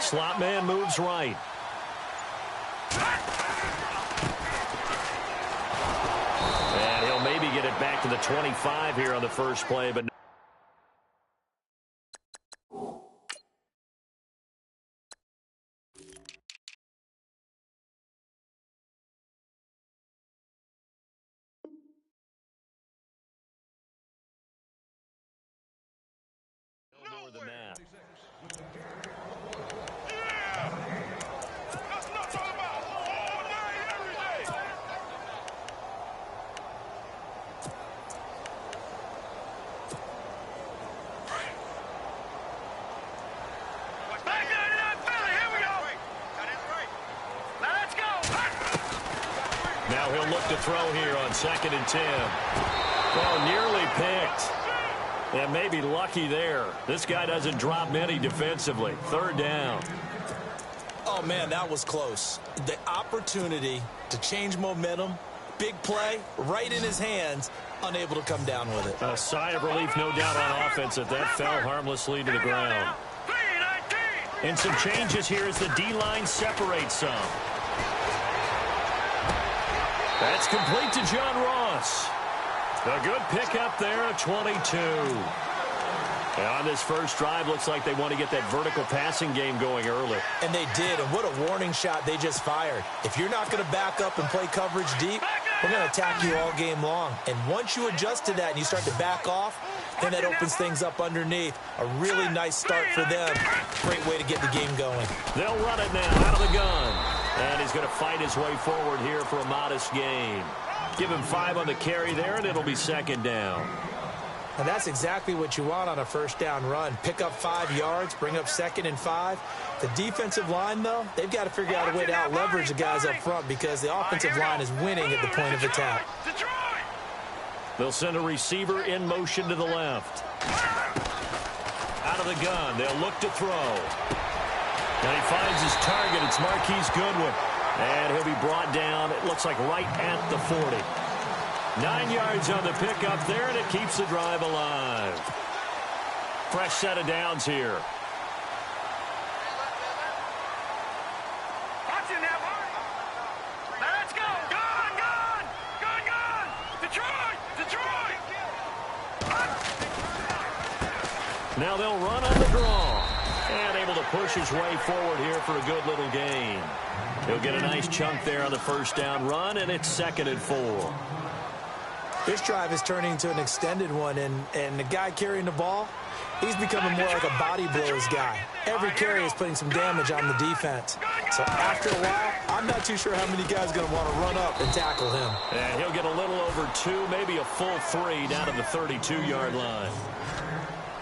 Slot man moves right. And he'll maybe get it back to the 25 here on the first play, but more than that. Now he'll look to throw here on 2nd and 10. Well, nearly picked. And maybe lucky there. This guy doesn't drop many defensively. 3rd down. Oh, man, that was close. The opportunity to change momentum, big play, right in his hands, unable to come down with it. A sigh of relief, no doubt, on offense that fell harmlessly to the ground. And some changes here as the D-line separates some. That's complete to John Ross. A good pickup there at 22. And on this first drive, looks like they want to get that vertical passing game going early. And they did, and what a warning shot they just fired. If you're not going to back up and play coverage deep, we're going to attack you all game long. And once you adjust to that and you start to back off, then that opens things up underneath. A really nice start for them. Great way to get the game going. They'll run it now out of the gun. And he's going to fight his way forward here for a modest gain. Give him 5 on the carry there, and it'll be 2nd down. And that's exactly what you want on a first down run. Pick up 5 yards, bring up 2nd and 5. The defensive line, though, they've got to figure out a way to out-leverage the guys up front because the offensive line is winning at the point of attack. They'll send a receiver in motion to the left. Out of the gun, they'll look to throw. And he finds his target. It's Marquise Goodwin. And he'll be brought down, it looks like right at the 40. 9 yards on the pickup there, and it keeps the drive alive. Fresh set of downs here. Let's go. Gun. Detroit. Now they'll run on the draw. And able to push his way forward here for a good little gain. He'll get a nice chunk there on the first down run, and it's 2nd and 4. This drive is turning into an extended one, and the guy carrying the ball, he's becoming more like a body blows guy. Every carry is putting some damage on the defense. So after a while, I'm not too sure how many guys are going to want to run up and tackle him. And he'll get a little over 2, maybe a full 3 down to the 32-yard line.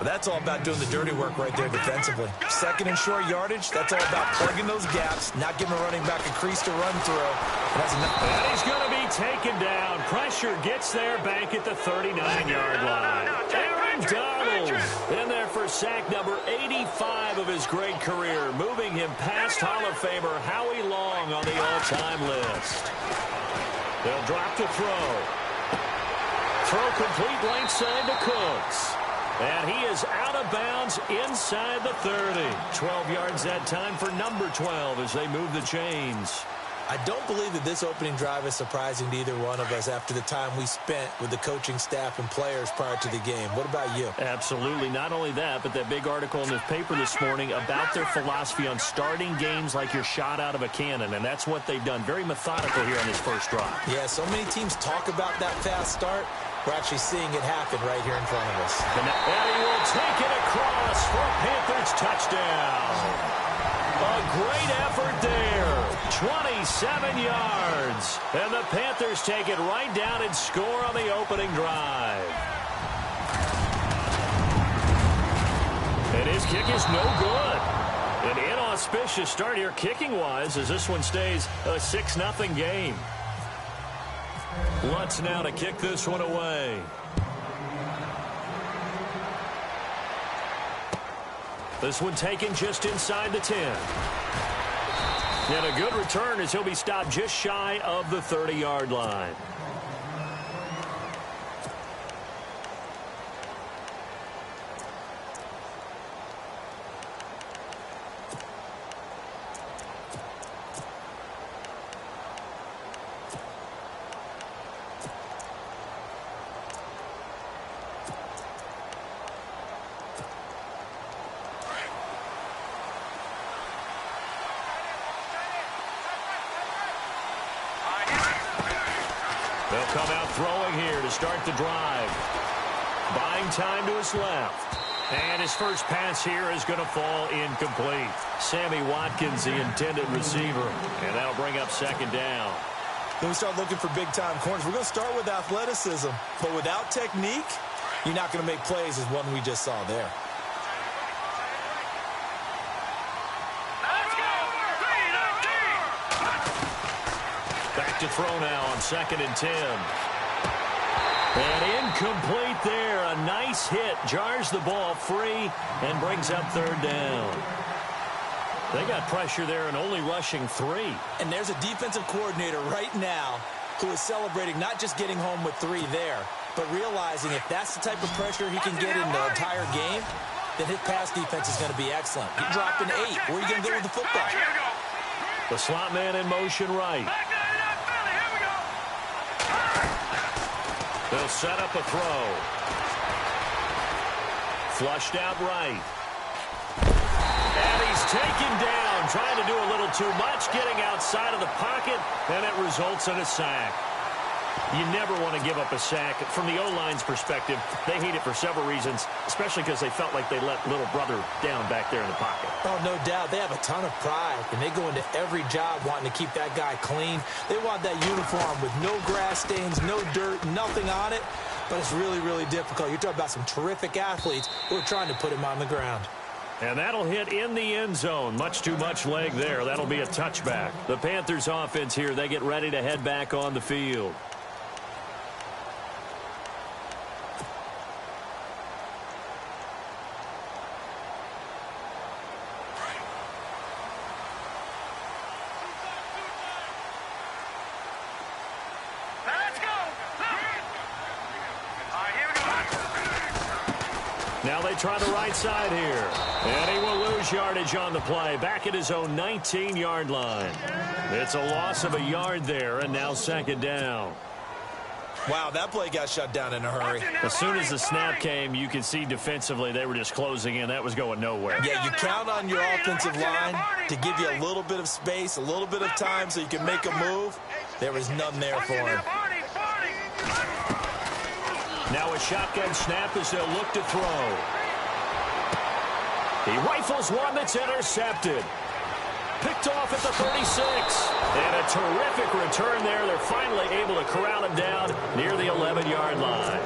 But that's all about doing the dirty work right there defensively. 2nd and short yardage, that's all about plugging those gaps, not giving a running back a crease to run through. And he's going to be taken down. Pressure gets there back at the 39-yard line. Aaron Donald in there for sack number 85 of his great career, moving him past Hall of Famer Howie Long on the all-time list. They'll drop to throw. Throw complete right side to Cooks. And he is out of bounds inside the 30. 12 yards that time for number 12 as they move the chains. I don't believe that this opening drive is surprising to either one of us after the time we spent with the coaching staff and players prior to the game. What about you? Absolutely. Not only that, but that big article in the paper this morning about their philosophy on starting games like you're shot out of a cannon, and that's what they've done. Very methodical here on this first drive. Yeah, so many teams talk about that fast start. We're actually seeing it happen right here in front of us. And he will take it across for a Panthers touchdown. A great effort there. 27 yards. And the Panthers take it right down and score on the opening drive. And his kick is no good. An inauspicious start here kicking-wise as this one stays a 6-0 game. Lutz now to kick this one away. This one taken just inside the 10. And a good return as he'll be stopped just shy of the 30-yard line. They'll come out throwing here to start the drive. Buying time to his left. And his first pass here is going to fall incomplete. Sammy Watkins, the intended receiver. And that'll bring up second down. When we start looking for big-time corners, we're going to start with athleticism. But without technique, you're not going to make plays as one we just saw there. Back to throw now on 2nd and 10. And incomplete there. A nice hit. Jars the ball free and brings up 3rd down. They got pressure there and only rushing 3. And there's a defensive coordinator right now who is celebrating not just getting home with 3 there, but realizing if that's the type of pressure he can get in the entire game, then his pass defense is going to be excellent. You're dropping 8. Where are you going to go with the football? The slot man in motion right. They'll set up a throw. Flushed out right. And he's taken down, trying to do a little too much, getting outside of the pocket, and it results in a sack. You never want to give up a sack. From the O-line's perspective, they hate it for several reasons, especially because they felt like they let little brother down back there in the pocket. Oh, no doubt. They have a ton of pride, and they go into every job wanting to keep that guy clean. They want that uniform with no grass stains, no dirt, nothing on it, but it's really, really difficult. You're talking about some terrific athletes who are trying to put him on the ground. And that'll hit in the end zone. Much too much leg there. That'll be a touchback. The Panthers offense here, they get ready to head back on the field. Now they try the right side here. And he will lose yardage on the play. Back at his own 19-yard line. It's a loss of a yard there, and now 2nd down. Wow, that play got shut down in a hurry. As soon as the snap came, you could see defensively they were just closing in. That was going nowhere. Yeah, you count on your offensive line to give you a little bit of space, a little bit of time so you can make a move. There was none there for him. Now a shotgun snap as they'll look to throw. He rifles one that's intercepted. Picked off at the 36. And a terrific return there. They're finally able to corral him down near the 11-yard line.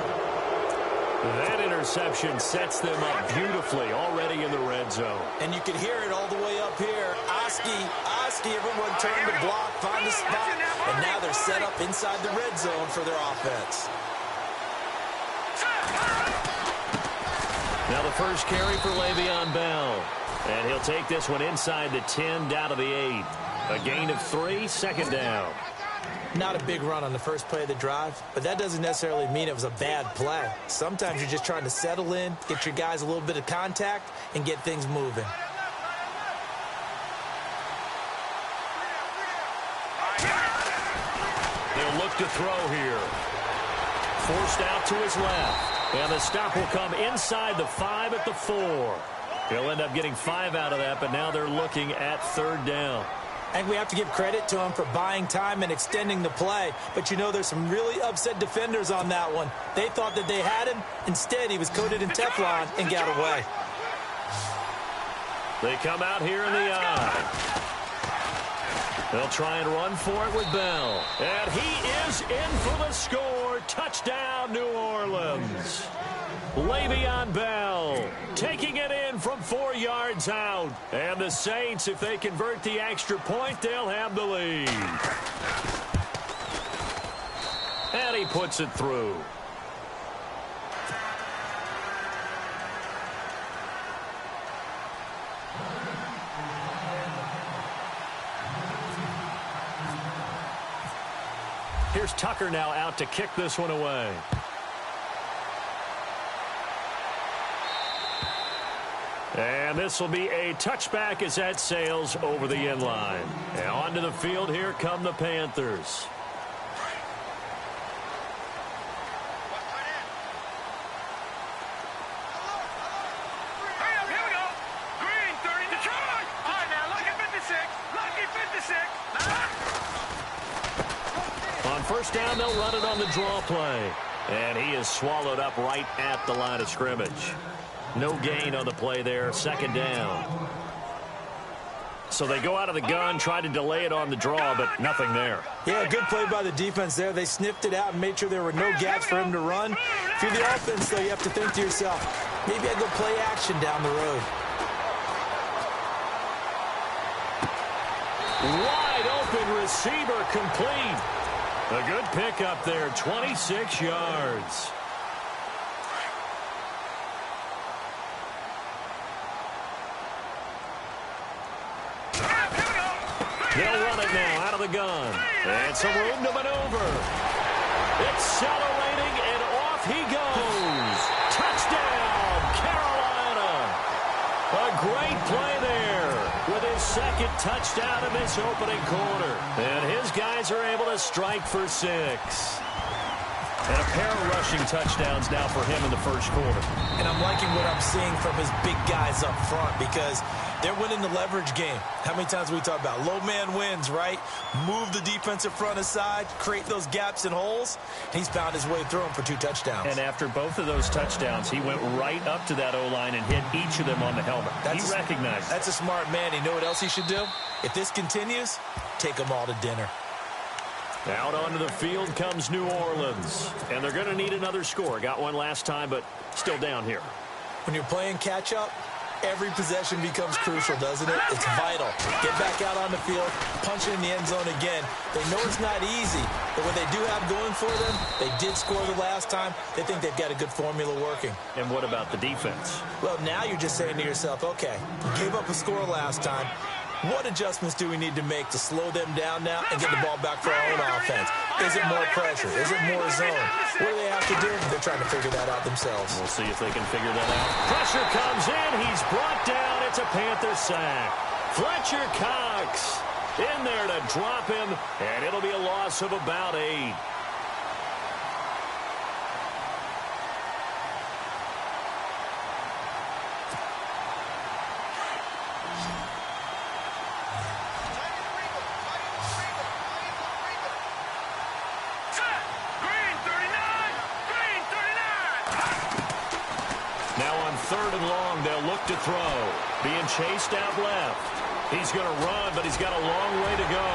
That interception sets them up beautifully already in the red zone. And you can hear it all the way up here. Oski, everyone turned to block, find a spot, and now they're set up inside the red zone for their offense. Now the first carry for Le'Veon Bell. And he'll take this one inside the 10 down to the 8. A gain of 3, 2nd down. Not a big run on the first play of the drive, but that doesn't necessarily mean it was a bad play. Sometimes you're just trying to settle in, get your guys a little bit of contact, and get things moving. They'll look to throw here. Forced out to his left. And the stop will come inside the 5 at the 4. He'll end up getting 5 out of that, but now they're looking at 3rd down. And we have to give credit to him for buying time and extending the play. But, you know, there's some really upset defenders on that one. They thought that they had him. Instead, he was coated in Teflon and got away. They come out here in the eye. They'll try and run for it with Bell. And he is in for the score. Touchdown, New Orleans. Le'Veon Bell taking it in from 4 yards out. And the Saints, if they convert the extra point, they'll have the lead. And he puts it through. Here's Tucker now out to kick this one away. And this will be a touchback as that sails over the end line. And onto the field, here come the Panthers. Here we go. Green, 30 to charge. All right, now, lucky 56. Lucky 56. On first down, they'll run it on the draw play. And he is swallowed up right at the line of scrimmage. No gain on the play there, second down. So they go out of the gun, try to delay it on the draw, but nothing there. Yeah, good play by the defense there. They sniffed it out and made sure there were no gaps for him to run. If you're the offense, though, you have to think to yourself, maybe I go play action down the road. Wide open receiver complete. A good pickup there, 26 yards. They'll run it now out of the gun. And some room to maneuver. Accelerating, and off he goes. Touchdown, Carolina. A great play there with his second touchdown in this opening quarter. And his guys are able to strike for 6. And a pair of rushing touchdowns now for him in the first quarter. And I'm liking what I'm seeing from his big guys up front because they're winning the leverage game. How many times we talk about low man wins, right? Move the defensive front aside, create those gaps and holes. He's found his way through them for 2 touchdowns. And after both of those touchdowns, he went right up to that O-line and hit each of them on the helmet. He recognized it. That's a smart man. You know what else he should do? If this continues, take them all to dinner. Out onto the field comes New Orleans. And they're going to need another score. Got one last time, but still down here. When you're playing catch-up, every possession becomes crucial, doesn't it? It's vital. Get back out on the field, punch it in the end zone again. They know it's not easy, but what they do have going for them, they did score the last time. They think they've got a good formula working. And what about the defense? Well, now you're just saying to yourself, okay, gave up a score last time. What adjustments do we need to make to slow them down now and get the ball back for our own offense? Is it more pressure? Is it more zone? What do they have to do? They're trying to figure that out themselves. We'll see if they can figure that out. Pressure comes in. He's brought down. It's a Panther sack. Fletcher Cox in there to drop him, and it'll be a loss of about 8. Third and long, they'll look to throw. Being chased out left. He's going to run, but he's got a long way to go.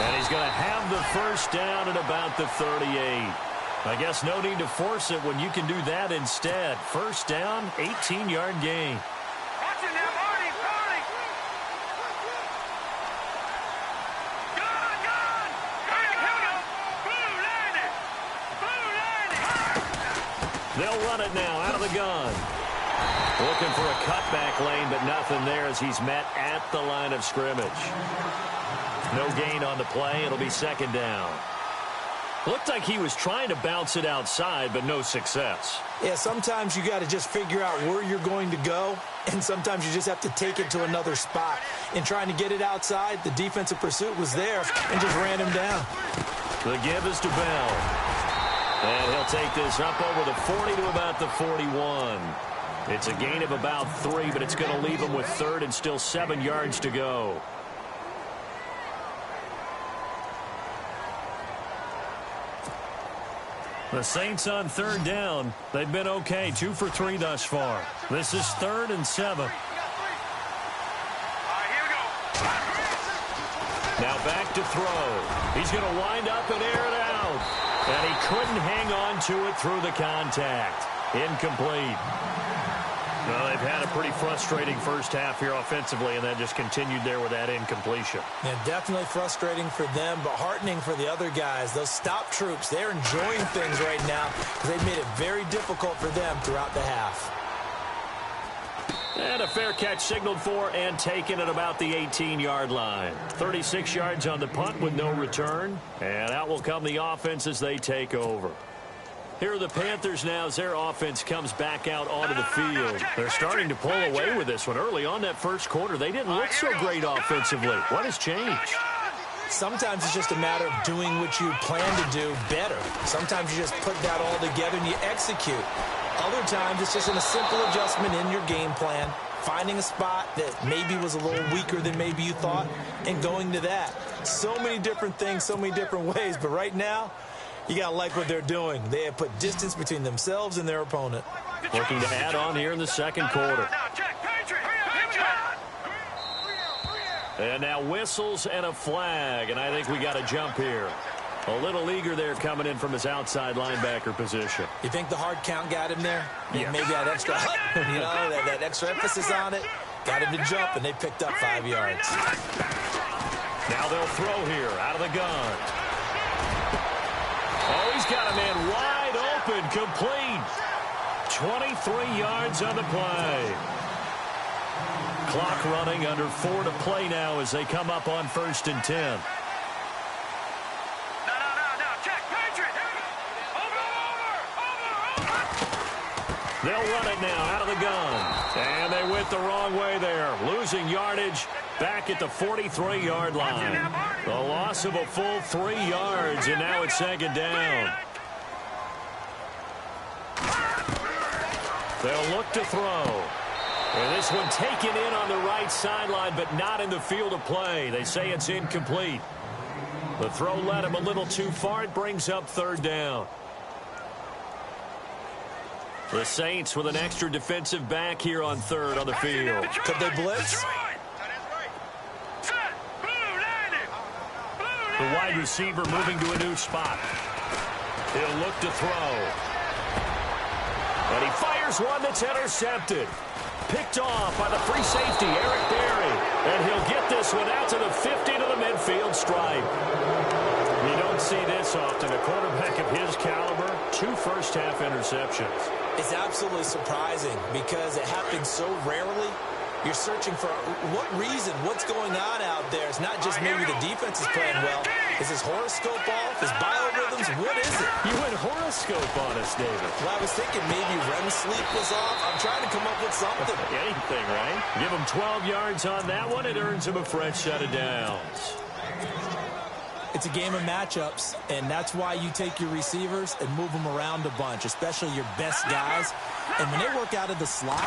And he's going to have the first down at about the 38. I guess no need to force it when you can do that instead. First down, 18-yard gain. Watch it now, Marty, Marty. Gun. Hey, here we go. Blue landed. They'll run it now out of the gun. Looking for a cutback lane, but nothing there as he's met at the line of scrimmage. No gain on the play. It'll be second down. Looked like he was trying to bounce it outside, but no success. Yeah, sometimes you got to just figure out where you're going to go, and sometimes you just have to take it to another spot. In trying to get it outside, the defensive pursuit was there and just ran him down. The give is to Bell. And he'll take this up over the 40 to about the 41. It's a gain of about 3, but it's going to leave him with third and still 7 yards to go. The Saints on third down. They've been okay, 2 for 3 thus far. This is 3rd and 7. Now back to throw. He's going to wind up and air it out. And he couldn't hang on to it through the contact. Incomplete. Well, they've had a pretty frustrating first half here offensively, and then just continued there with that incompletion. Yeah, definitely frustrating for them, but heartening for the other guys. Those stop troops, they're enjoying things right now because they've made it very difficult for them throughout the half. And a fair catch signaled for and taken at about the 18-yard line. 36 yards on the punt with no return. And out will come the offense as they take over. Here are the Panthers now as their offense comes back out onto the field. They're starting to pull away with this one. Early on that first quarter, they didn't look so great offensively. What has changed? Sometimes it's just a matter of doing what you plan to do better. Sometimes you just put that all together and you execute. Other times it's just a simple adjustment in your game plan, finding a spot that maybe was a little weaker than maybe you thought, and going to that. So many different things, so many different ways, but right now, You got to like what they're doing. They have put distance between themselves and their opponent. Looking to add on here in the second quarter. And now whistles and a flag, and I think we got a jump here. A little eager there coming in from his outside linebacker position. You think the hard count got him there? Yeah. Maybe that extra, that extra emphasis on it got him to jump, and they picked up 5 yards. Now they'll throw here out of the gun. Oh, he's got a man wide open, complete. 23 yards on the play. Clock running, under 4 to play now as they come up on 1st and 10. They'll run it now out of the gun. And they went the wrong way there. Losing yardage back at the 43-yard line. The loss of a full 3 yards, and now it's 2nd down. They'll look to throw. And this one taken in on the right sideline, but not in the field of play. They say it's incomplete. The throw led him a little too far. It brings up 3rd down. The Saints with an extra defensive back here on 3rd on the field. Could they blitz? The wide receiver moving to a new spot. He'll look to throw. And he fires one that's intercepted. Picked off by the free safety, Eric Berry. And he'll get this one out to the 50 to the midfield stripe. You don't see this often. A quarterback of his caliber, 2 first-half interceptions. It's absolutely surprising because it happens so rarely. You're searching for what reason, what's going on out there. It's not just maybe the defense is playing well. Is his horoscope off? His biorhythms? What is it? You went horoscope on us, David. Well, I was thinking maybe REM sleep was off. I'm trying to come up with something. Anything, right? Give him 12 yards on that one. It earns him a fresh set of downs. It's a game of matchups, and that's why you take your receivers and move them around a bunch, especially your best guys. And when they work out of the slot,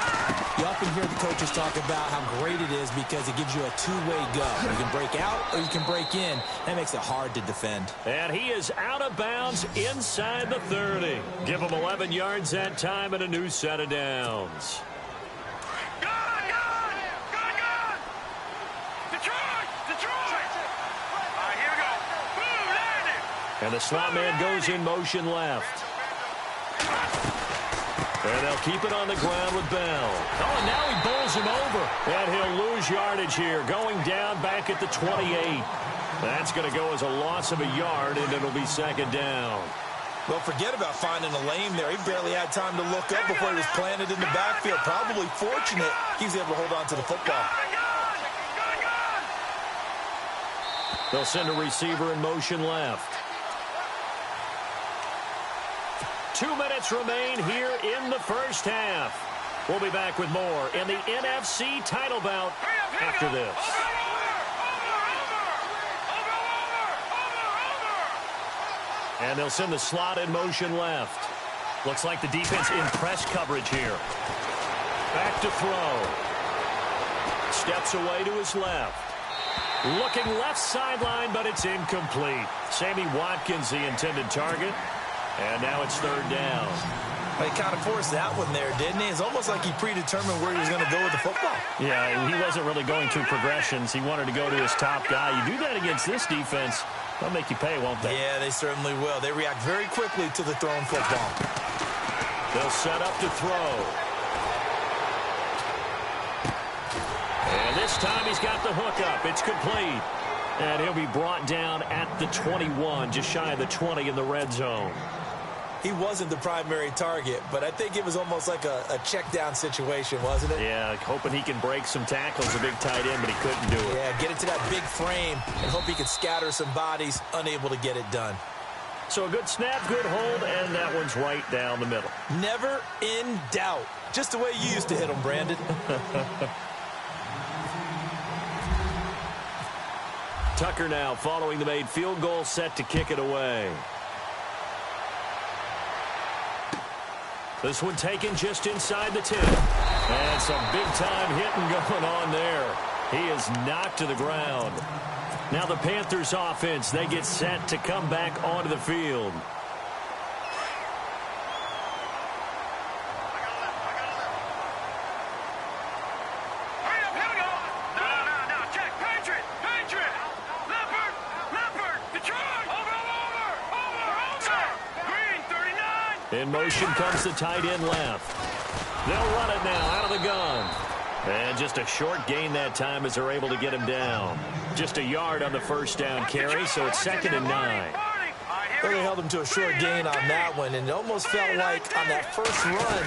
you often hear the coaches talk about how great it is because it gives you a two-way go. You can break out or you can break in. That makes it hard to defend. And he is out of bounds inside the 30. Give him 11 yards that time and a new set of downs. And the slot man goes in motion left. And they'll keep it on the ground with Bell. Oh, and now he bowls him over. And he'll lose yardage here, going down back at the 28. That's going to go as a loss of a yard, and it'll be 2nd down. Well, forget about finding a lane there. He barely had time to look up before he was planted in the backfield. Probably fortunate he was able to hold on to the football. They'll send a receiver in motion left. 2 minutes remain here in the first half. We'll be back with more in the NFC title bout after this. And they'll send the slot in motion left. Looks like the defense in press coverage here. Back to throw. Steps away to his left. Looking left sideline, but it's incomplete. Sammy Watkins, the intended target. And now it's 3rd down. He kind of forced that one there, didn't he? It's almost like he predetermined where he was going to go with the football. Yeah, he wasn't really going through progressions. He wanted to go to his top guy. You do that against this defense, they'll make you pay, won't they? Yeah, they certainly will. They react very quickly to the thrown football. They'll set up to throw. And this time he's got the hook up. It's complete. And he'll be brought down at the 21, just shy of the 20 in the red zone. He wasn't the primary target, but I think it was almost like a check-down situation, wasn't it? Yeah, hoping he can break some tackles, a big tight end, but he couldn't do it. Yeah, get it to that big frame and hope he can scatter some bodies, unable to get it done. So a good snap, good hold, and that one's right down the middle. Never in doubt. Just the way you used to hit them, Brandon. Tucker now following the made field goal, set to kick it away. This one taken just inside the 10. And some big-time hitting going on there. He is knocked to the ground. Now the Panthers offense, they get set to come back onto the field. In motion comes the tight end left. They'll run it now out of the gun. And just a short gain that time as they're able to get him down. Just a yard on the first down carry, so it's 2nd and 9. Well, they held him to a short gain on that one, and it almost felt like on that first run,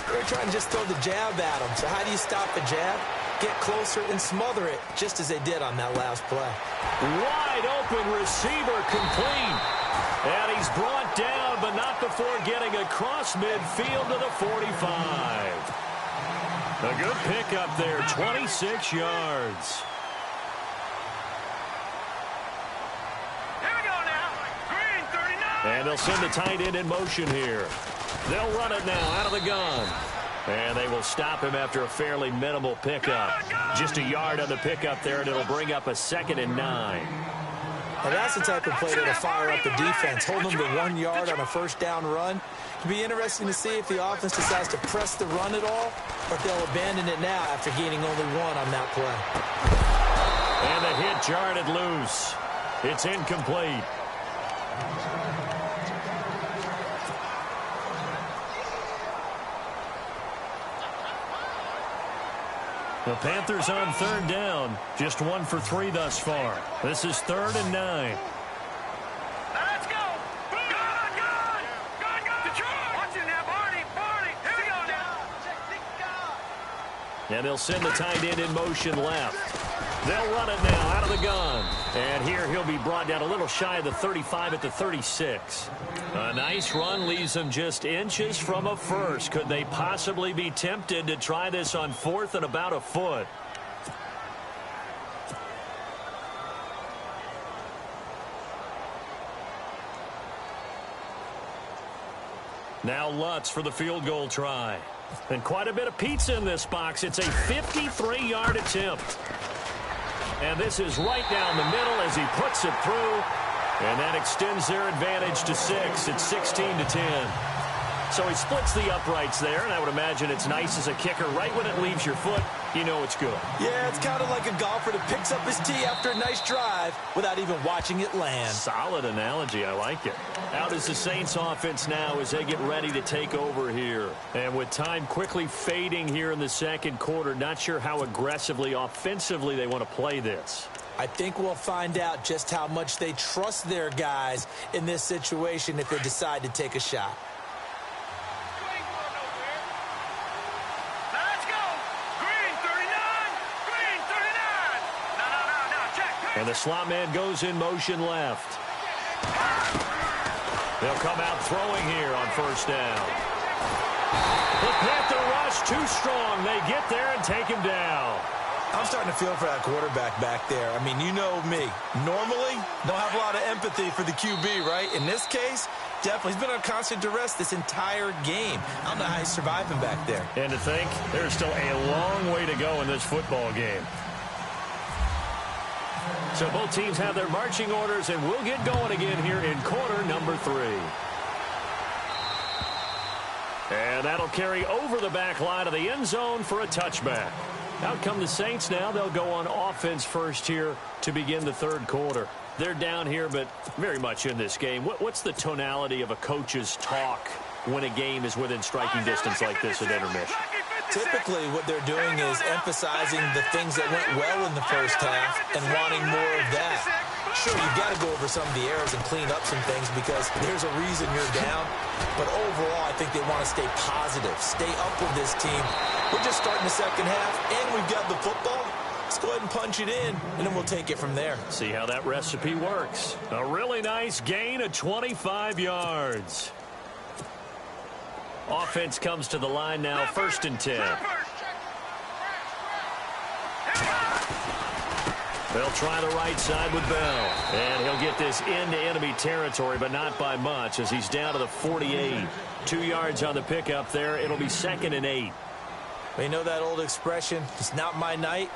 they were trying to just throw the jab at him. So how do you stop the jab? Get closer and smother it, just as they did on that last play. Wide open receiver complete. And he's brought down, but not before getting across midfield to the 45. A good pickup there, 26 yards. And they'll send the tight end in motion here. They'll run it now out of the gun. And they will stop him after a fairly minimal pickup. Just a yard on the pickup there, and it'll bring up a 2nd and 9. And that's the type of play that'll fire up the defense. Hold them to 1 yard on a first down run. It'll be interesting to see if the offense decides to press the run at all, or if they'll abandon it now after gaining only 1 on that play. And the hit jarred it loose. It's incomplete. The Panthers on 3rd down. Just 1 for 3 thus far. This is 3rd and 9. Let's go. Gun. Detroit. Watch it now, Barney. Here we go now. And they'll send the tight end in motion left. They'll run it now out of the gun. And here he'll be brought down a little shy of the 35 at the 36. A nice run leaves them just inches from a first. Could they possibly be tempted to try this on 4th and about a foot? Now Lutz for the field goal try. And quite a bit of pizza in this box. It's a 53-yard attempt. And this is right down the middle as he puts it through. And that extends their advantage to 6. It's 16-10. So he splits the uprights there, and I would imagine it's nice as a kicker. Right when it leaves your foot, you know it's good. Yeah, it's kind of like a golfer that picks up his tee after a nice drive without even watching it land. Solid analogy. I like it. Out is the Saints offense now as they get ready to take over here. And with time quickly fading here in the second quarter, not sure how aggressively, offensively they want to play this. I think we'll find out just how much they trust their guys in this situation if they decide to take a shot. And the slot man goes in motion left. They'll come out throwing here on first down. The Panther rush too strong. They get there and take him down. I'm starting to feel for that quarterback back there. I mean, you know me. Normally, don't have a lot of empathy for the QB, right? In this case, definitely. He's been on constant duress this entire game. I don't know how he's surviving back there. And to think, there's still a long way to go in this football game. So both teams have their marching orders, and we'll get going again here in quarter number 3. And that'll carry over the back line of the end zone for a touchback. Out come the Saints now. They'll go on offense first here to begin the third quarter. They're down here, but very much in this game. What's the tonality of a coach's talk when a game is within striking distance like this at intermission? Typically, what they're doing is emphasizing the things that went well in the first half and wanting more of that. Sure, you've got to go over some of the errors and clean up some things because there's a reason you're down. But overall, I think they want to stay positive, stay up with this team. We're just starting the second half, and we've got the football. Let's go ahead and punch it in, and then we'll take it from there. See how that recipe works. A really nice gain of 25 yards. Offense comes to the line now, 1st and 10. They'll try the right side with Bell. And he'll get this into enemy territory, but not by much as he's down to the 48. 2 yards on the pickup there. It'll be 2nd and 8. Well, you know that old expression, it's not my night?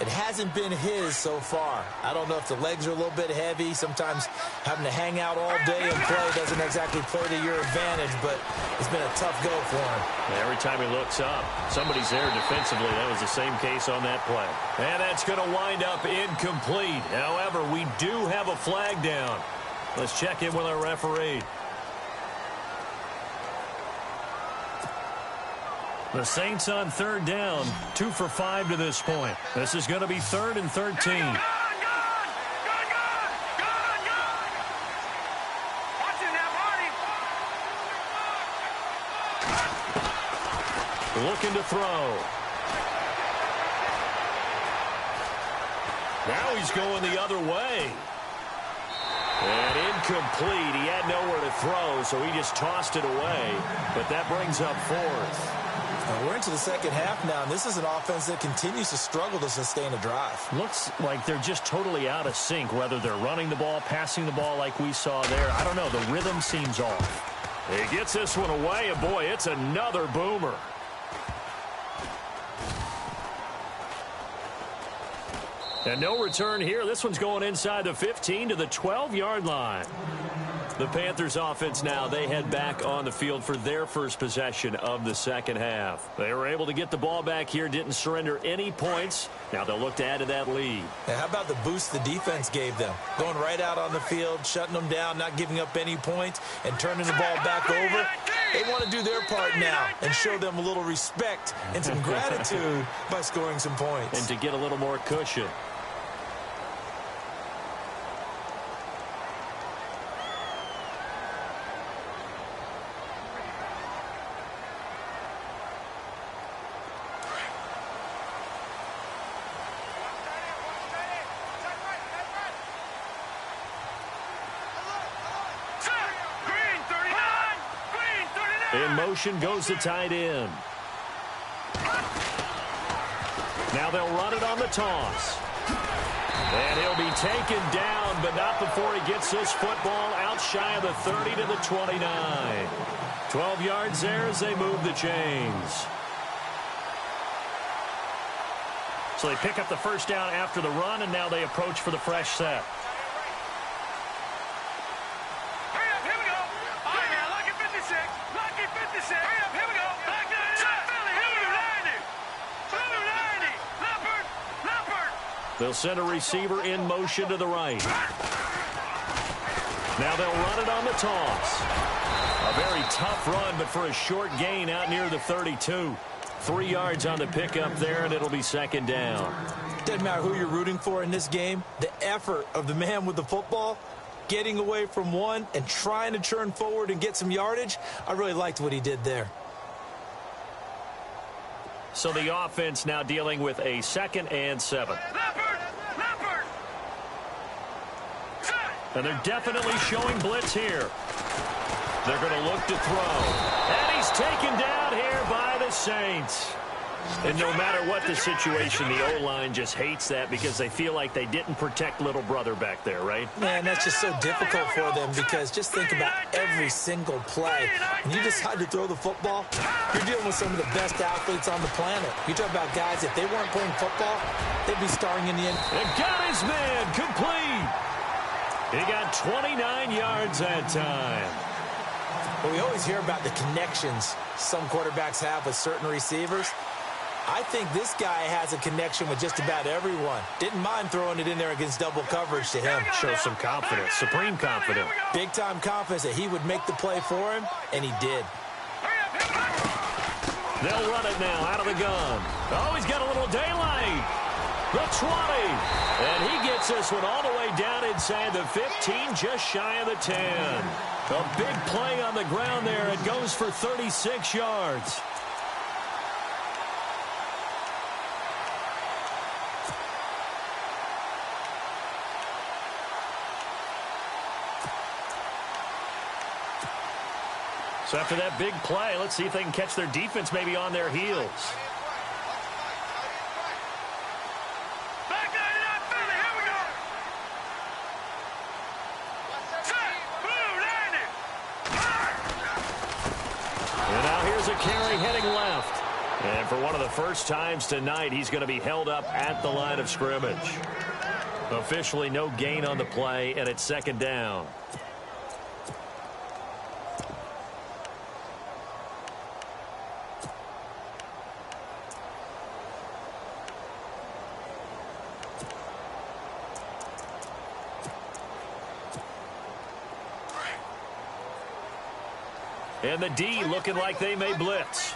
It hasn't been his so far. I don't know if the legs are a little bit heavy. Sometimes having to hang out all day and play doesn't exactly play to your advantage, but it's been a tough go for him. Every time he looks up, somebody's there defensively. That was the same case on that play. And that's going to wind up incomplete. However, we do have a flag down. Let's check in with our referee. The Saints on third down, 2 for 5 to this point. This is going to be 3rd and 13. Looking to throw. Now he's going the other way. And incomplete. He had nowhere to throw, so he just tossed it away. But that brings up 4th. We're into the second half now, and this is an offense that continues to struggle to sustain a drive. Looks like they're just totally out of sync, whether they're running the ball, passing the ball like we saw there. I don't know. The rhythm seems off. He gets this one away, and boy, it's another boomer. And no return here. This one's going inside the 15 to the 12-yard line. The Panthers offense now, they head back on the field for their first possession of the second half. They were able to get the ball back here, didn't surrender any points. Now they'll look to add to that lead. Now, how about the boost the defense gave them? Going right out on the field, shutting them down, not giving up any points, and turning the ball back over. They want to do their part now and show them a little respect and some gratitude by scoring some points. And to get a little more cushion. In motion goes the tight end. Now they'll run it on the toss. And he'll be taken down, but not before he gets this football out shy of the 30 to the 29. 12 yards there as they move the chains. So they pick up the first down after the run, and now they approach for the fresh set. They'll send a receiver in motion to the right. Now they'll run it on the toss. A very tough run, but for a short gain out near the 32. 3 yards on the pickup there, and it'll be second down. Doesn't matter who you're rooting for in this game. The effort of the man with the football, getting away from one and trying to turn forward and get some yardage, I really liked what he did there. So the offense now dealing with a 2nd and 7. And they're definitely showing blitz here. They're going to look to throw. And he's taken down here by the Saints. And no matter what the situation, the O-line just hates that because they feel like they didn't protect little brother back there, right? Man, that's just so difficult for them because just think about every single play. When you decide to throw the football, you're dealing with some of the best athletes on the planet. You talk about guys, if they weren't playing football, they'd be starring in the end. And got his man complete. He got 29 yards that time. But we always hear about the connections some quarterbacks have with certain receivers. I think this guy has a connection with just about everyone. Didn't mind throwing it in there against double coverage to him. Shows some confidence, supreme confidence. Big-time confidence that he would make the play for him, and he did. They'll run it now out of the gun. Oh, he's got a little daylight. The 20. And he gets this one all the way down inside the 15, just shy of the 10. A big play on the ground there. It goes for 36 yards. So after that big play, let's see if they can catch their defense maybe on their heels. And now here's a carry heading left. And for one of the first times tonight, he's going to be held up at the line of scrimmage. Officially no gain on the play, and it's second down. And the D looking like they may blitz.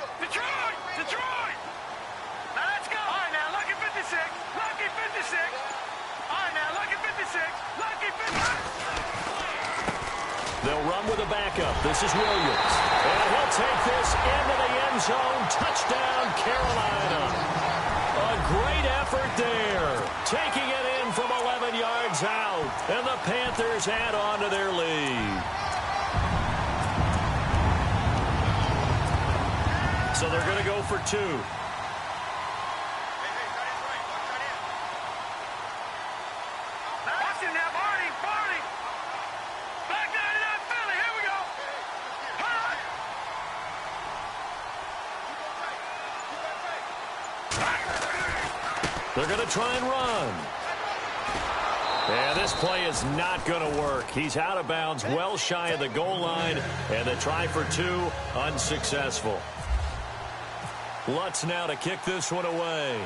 Detroit! Now let's go! All right, now, lucky 56. Lucky 56. All right, now, lucky 56. Lucky 56. They'll run with a backup. This is Williams. And he'll take this into the end zone. Touchdown, Carolina. A great effort there. Taking it in from 11 yards out. And the Panthers add on to their lead. So they're going to go for 2. They're going to try and run. And this play is not going to work. He's out of bounds, well shy of the goal line, and the try for 2 unsuccessful. Lutz now to kick this one away.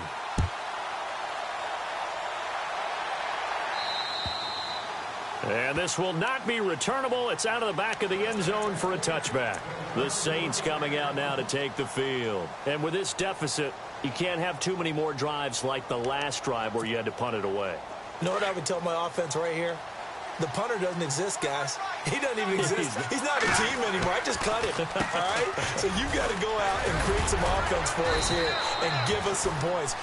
And this will not be returnable. It's out of the back of the end zone for a touchback. The Saints coming out now to take the field. And with this deficit, you can't have too many more drives like the last drive where you had to punt it away. You know what I would tell my offense right here? The punter doesn't exist, guys. He doesn't even exist. He's not a team anymore. I just cut it, all right? So you've got to go out and create some offense for us here and give us some points.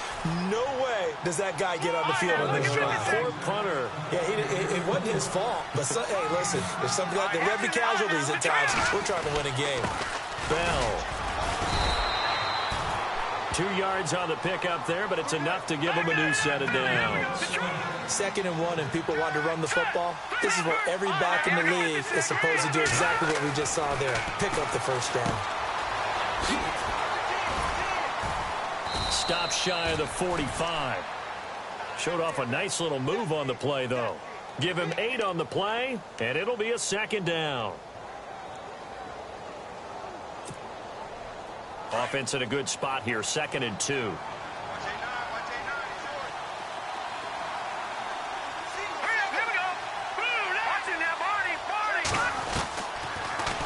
No way does that guy get on the field on this drive. Poor punter. Yeah, it wasn't his fault. But, hey, listen, there's something like there will be casualties at times. We're trying to win a game. Bell. 2 yards on the pickup there, but it's enough to give him a new set of downs. 2nd and 1, and people want to run the football. This is what every back in the league is supposed to do, exactly what we just saw there. Pick up the first down. Stop shy of the 45. Showed off a nice little move on the play, though. Give him 8 on the play, and it'll be a 2nd down. Offense in a good spot here, 2nd and 2.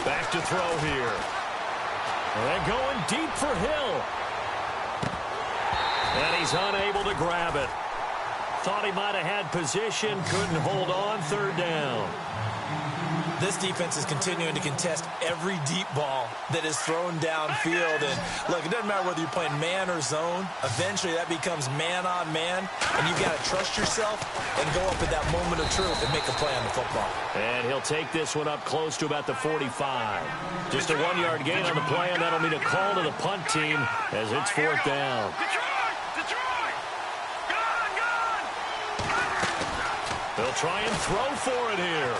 Back to throw here. And going deep for Hill. And he's unable to grab it. Thought he might have had position, couldn't hold on, 3rd down. This defense is continuing to contest every deep ball that is thrown downfield. And, look, it doesn't matter whether you're playing man or zone. Eventually, that becomes man on man. And you've got to trust yourself and go up at that moment of truth and make a play on the football. And he'll take this one up close to about the 45. Just a 1-yard gain on the play, and that'll mean a call to the punt team as it's 4th down. Detroit! Gone! They'll try and throw for it here.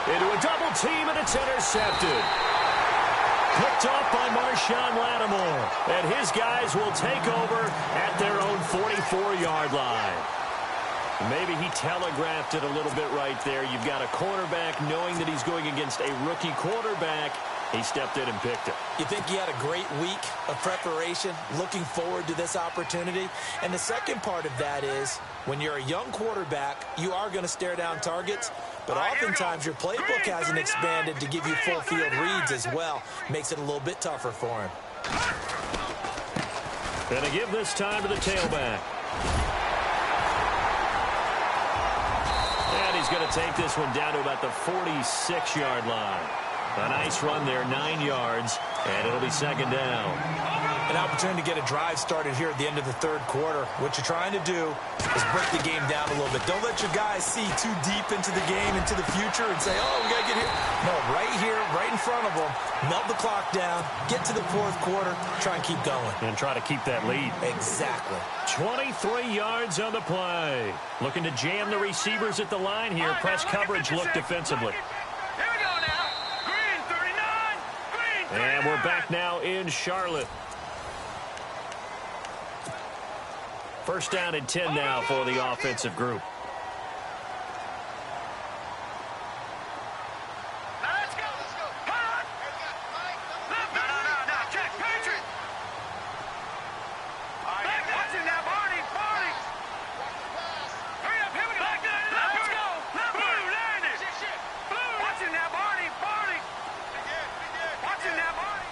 Into a double team, and it's intercepted. Picked off by Marshawn Lattimore. And his guys will take over at their own 44-yard line. Maybe he telegraphed it a little bit right there. You've got a cornerback knowing that he's going against a rookie quarterback. He stepped in and picked it. You think he had a great week of preparation, looking forward to this opportunity? And the second part of that is, when you're a young quarterback, you are going to stare down targets, but oftentimes your playbook hasn't expanded to give you full field reads as well. Makes it a little bit tougher for him. Going to give this time to the tailback. And he's going to take this one down to about the 46-yard line. A nice run there, 9 yards, and it'll be 2nd down. An opportunity to get a drive started here at the end of the 3rd quarter. What you're trying to do is break the game down a little bit. Don't let your guys see too deep into the game, into the future, and say, oh, we got to get here. No, right here, right in front of them, melt the clock down, get to the 4th quarter, try and keep going. And try to keep that lead. Exactly. 23 yards on the play. Looking to jam the receivers at the line here. Press coverage look defensively. And we're back now in Charlotte. 1st down and 10 now for the offensive group. Let's go. No, check, Patriot. Watching that, Barney. Hurry up, here we go. Let's go. Blue, there it is. Watching that, Barney. Watching that, Barney.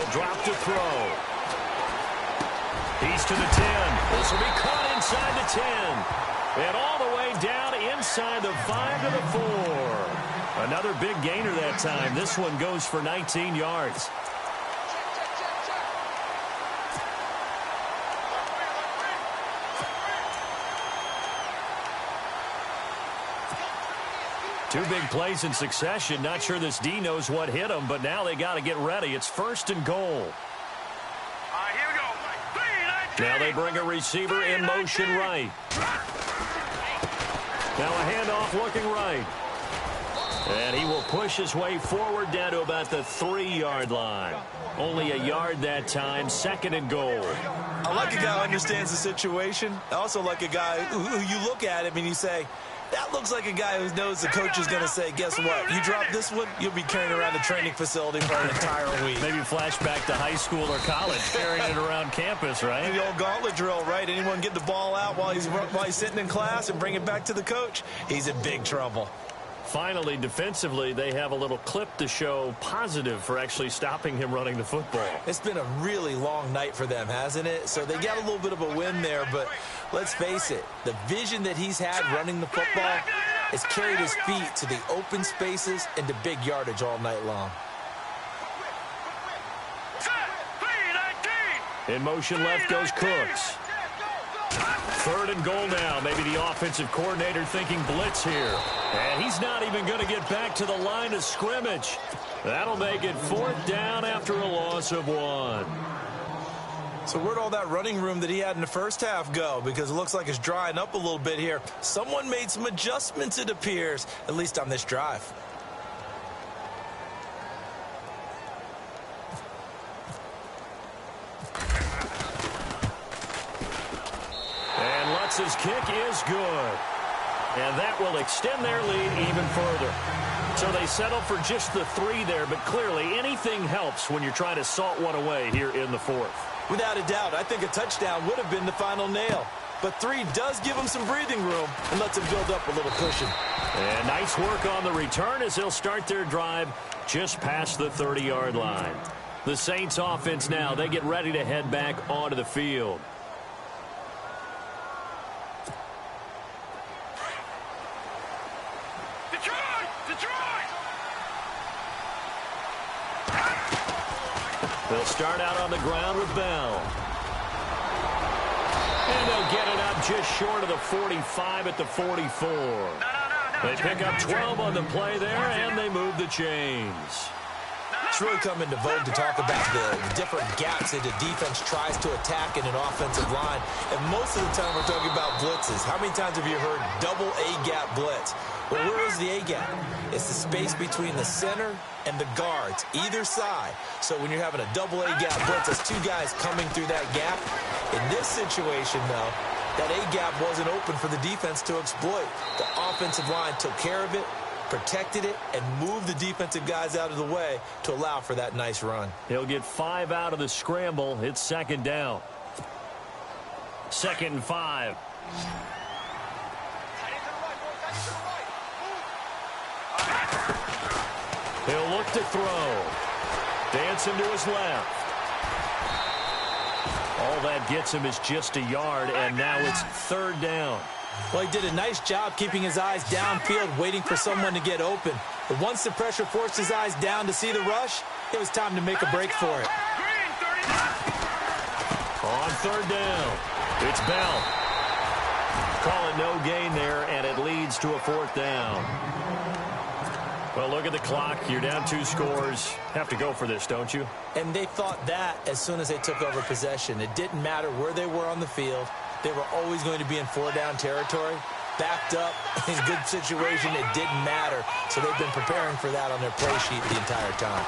He'll drop to throw. He's to the 10. This will be caught inside the 10. And all the way down inside the 5 to the 4. Another big gainer that time. This one goes for 19 yards. Two big plays in succession. Not sure this D knows what hit him, but now they got to get ready. It's 1st and goal. Here we go. Now they bring a receiver in motion right. Now a handoff looking right. And he will push his way forward down to about the 3-yard line. Only a yard that time, 2nd and goal. I like a guy who understands the situation. I also like a guy who you look at him and you say, that looks like a guy who knows the coach is going to say, guess what? You drop this one, you'll be carrying around the training facility for an entire week. Maybe flashback to high school or college, carrying it around campus, right? The old gauntlet drill, right? Anyone get the ball out while he's sitting in class and bring it back to the coach? He's in big trouble. Finally, defensively, they have a little clip to show positive for actually stopping him running the football. It's been a really long night for them, hasn't it? So they got a little bit of a win there, but let's face it, the vision that he's had running the football has carried his feet to the open spaces and to big yardage all night long. In motion left goes Cooks. 3rd and goal now. Maybe the offensive coordinator thinking blitz here. And he's not even going to get back to the line of scrimmage. That'll make it 4th down after a loss of 1. So where'd all that running room that he had in the first half go? Because it looks like it's drying up a little bit here. Someone made some adjustments, it appears, at least on this drive. His kick is good. And that will extend their lead even further. So they settle for just the 3 there, but clearly anything helps when you're trying to salt one away here in the 4th. Without a doubt, I think a touchdown would have been the final nail. But 3 does give him some breathing room and lets him build up a little cushion. And nice work on the return as they'll start their drive just past the 30-yard line. The Saints offense now, they get ready to head back onto the field. They'll start out on the ground with Bell. And they'll get it up just short of the 45 at the 44. They pick up 12 on the play there, and they move the chains. It's really come into vogue to talk about the different gaps that the defense tries to attack in an offensive line. And most of the time we're talking about blitzes. How many times have you heard double A-gap blitz? Well, where is the A-gap? It's the space between the center and the guards, either side. So when you're having a double A-gap blitz, there's 2 guys coming through that gap. In this situation, though, that A-gap wasn't open for the defense to exploit. The offensive line took care of it, protected it, and moved the defensive guys out of the way to allow for that nice run. He'll get 5 out of the scramble. It's 2nd down. 2nd and 5. He'll look to throw. Dancing to his left. All that gets him is just a yard, and now it's 3rd down. Well, he did a nice job keeping his eyes downfield, waiting for someone to get open. But once the pressure forced his eyes down to see the rush, it was time to make a break for it. On 3rd down, it's Bell. Call it no gain there, and it leads to a 4th down. Well, look at the clock. You're down 2 scores. Have to go for this, don't you? And they thought that as soon as they took over possession. It didn't matter where they were on the field. They were always going to be in 4-down territory. Backed up, in good situation, it didn't matter. So they've been preparing for that on their play sheet the entire time.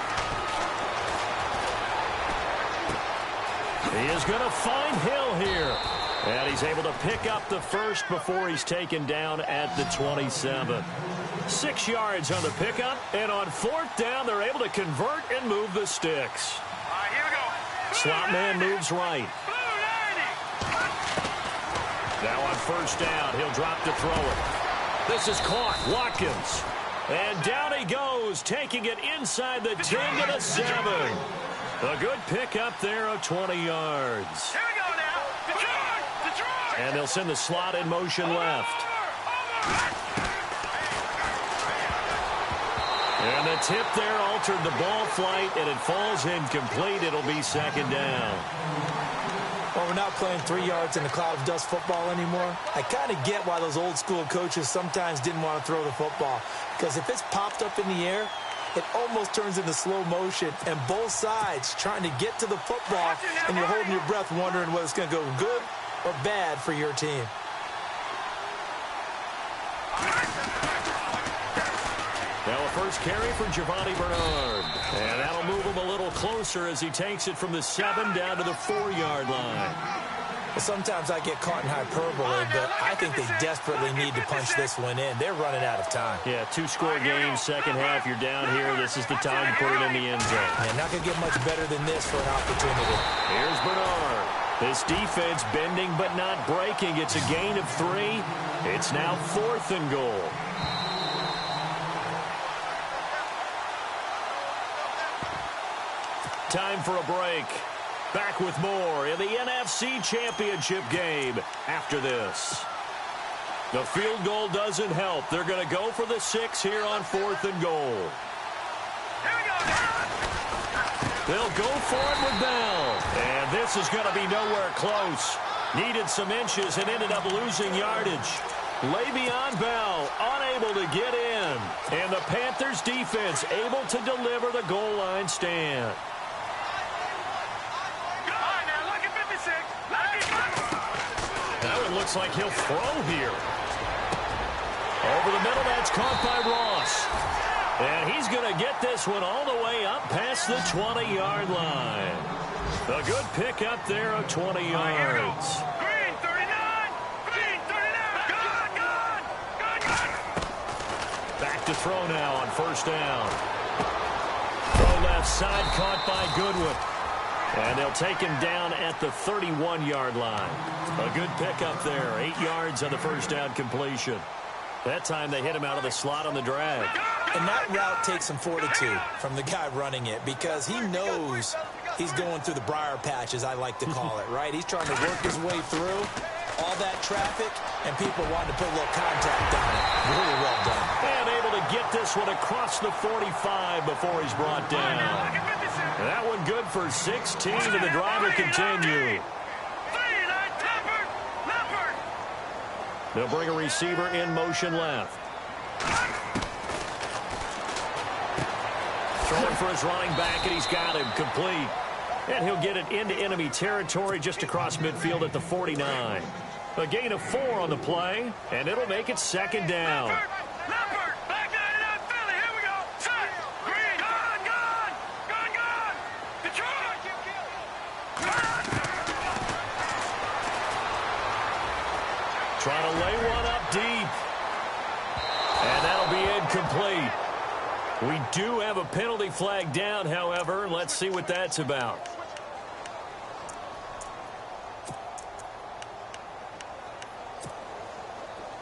He is going to find Hill here. And he's able to pick up the first before he's taken down at the 27. 6 yards on the pickup, and on 4th down, they're able to convert and move the sticks. Here we go. Slot man moves right. Now on 1st down, he'll drop to throw it. This is caught. Watkins. And down he goes, taking it inside the 10 to the 7. A good pick up there of 20 yards. Here we go now. Detroit! And they'll send the slot in motion left. And the tip there altered the ball flight, and it falls incomplete. It'll be second down. Well, we're not playing 3 yards in a cloud of dust football anymore. I kind of get why those old school coaches sometimes didn't want to throw the football. Because if it's popped up in the air, it almost turns into slow motion. And both sides trying to get to the football, and you're holding your breath wondering whether it's going to go good or bad for your team. Now a first carry for Giovanni Bernard. And that'll move him a little closer as he takes it from the 7 down to the 4-yard line. Well, sometimes I get caught in hyperbole, but I think they desperately need to punch this one in. They're running out of time. Yeah, 2-score game, second half. You're down here. This is the time to put it in the end zone. Yeah, not going to get much better than this for an opportunity. Here's Bernard. This defense bending but not breaking. It's a gain of 3. It's now 4th and goal. Time for a break. Back with more in the NFC Championship game after this. The field goal doesn't help. They're going to go for the 6 here on 4th and goal. Here we go. They'll go for it with Bell. And this is going to be nowhere close. Needed some inches and ended up losing yardage. Le'Veon Bell unable to get in. And the Panthers defense able to deliver the goal line stand. That one looks like he'll throw here. Over the middle, that's caught by Ross. And he's going to get this one all the way up past the 20-yard line. A good pick up there of 20 yards. Green 39. Green 39. Gone. Back to throw now on first down. Throw left side caught by Goodwin. And they'll take him down at the 31-yard line. A good pickup there. 8 yards on the first down completion. That time they hit him out of the slot on the drag. And that route takes some fortitude from the guy running it because he knows he's going through the briar patch, as I like to call it, right? He's trying to work his way through all that traffic, and people wanting to put a little contact on it. Really well done. And able to get this one across the 45 before he's brought down. And that one good for 16, and the drive will continue. They'll bring a receiver in motion left. Throwing for his running back, and he's got him complete. And he'll get it into enemy territory just across midfield at the 49. A gain of 4 on the play, and it'll make it second down. Trying to lay one up deep. And that'll be incomplete. We do have a penalty flag down, however. Let's see what that's about.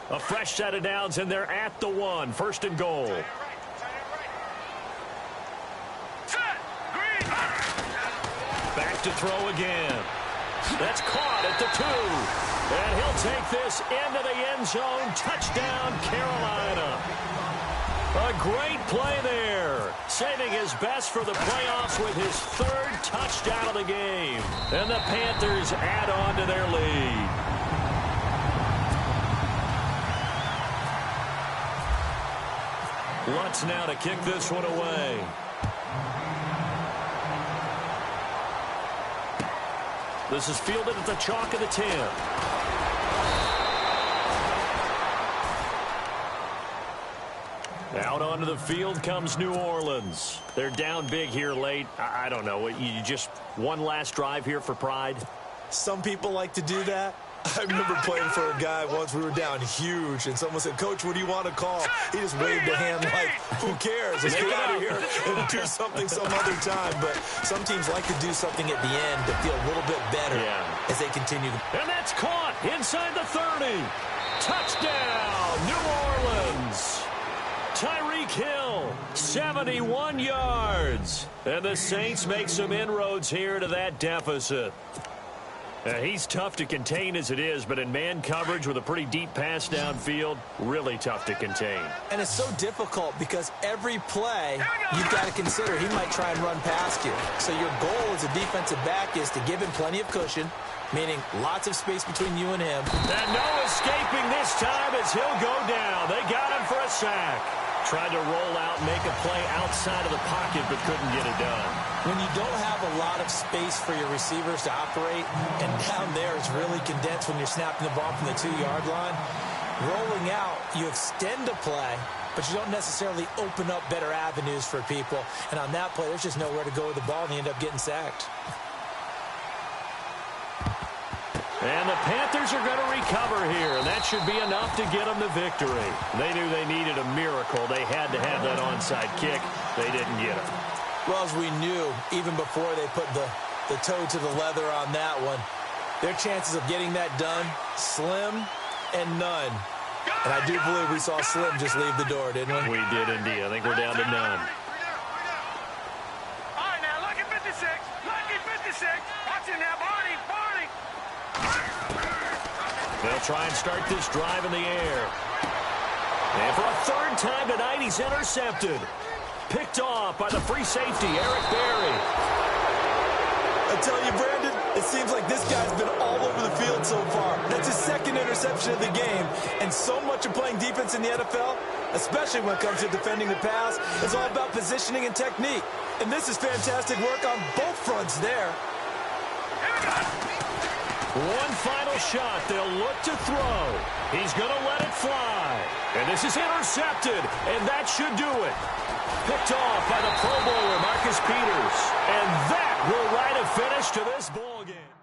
A fresh set of downs, and they're at the 1. First and goal. Back to throw again. That's caught at the 2. And he'll take this into the end zone. Touchdown, Carolina. A great play there. Saving his best for the playoffs with his 3rd touchdown of the game. And the Panthers add on to their lead. Lutz now to kick this one away. This is fielded at the chalk of the 10. Out onto the field comes New Orleans. They're down big here late. I don't know. You just one last drive here for pride? Some people like to do that. I remember playing for a guy once. We were down huge, and someone said, "Coach, what do you want to call?" He just waved a hand like, who cares? Let's get out of here and do something some other time. But some teams like to do something at the end to feel a little bit better as they continue. And that's caught inside the 30. Touchdown, New Orleans. Tyree Tyreek Hill, 71 yards. And the Saints make some inroads here to that deficit. He's tough to contain as it is, but in man coverage with a pretty deep pass downfield, really tough to contain. And it's so difficult because every play you've got to consider he might try and run past you. So your goal as a defensive back is to give him plenty of cushion, meaning lots of space between you and him. And no escaping this time as he'll go down. They got him for a sack. Tried to roll out, make a play outside of the pocket, but couldn't get it done. When you don't have a lot of space for your receivers to operate, and down there it's really condensed when you're snapping the ball from the 2-yard line, rolling out, you extend a play, but you don't necessarily open up better avenues for people. And on that play, there's just nowhere to go with the ball, and you end up getting sacked. And the Panthers are going to recover here, and that should be enough to get them the victory. They knew they needed a miracle. They had to have that onside kick. They didn't get it. Well, as we knew, even before they put the toe to the leather on that one, their chances of getting that done, slim and none. And I do believe we saw Slim just leave the door, didn't we? We did indeed. I think we're down to none. All right, now, lucky 56. Lucky 56. Watch it now, Barney. Barney. They'll try and start this drive in the air. And for a third time tonight, he's intercepted. Picked off by the free safety, Eric Berry. I tell you, Brandon, it seems like this guy's been all over the field so far. That's his second interception of the game. And so much of playing defense in the NFL, especially when it comes to defending the pass, is all about positioning and technique. And this is fantastic work on both fronts there. One final shot. They'll look to throw. He's going to let it fly. And this is intercepted. And that should do it. Picked off by the Pro Bowler, Marcus Peters. And that will write a finish to this ball game.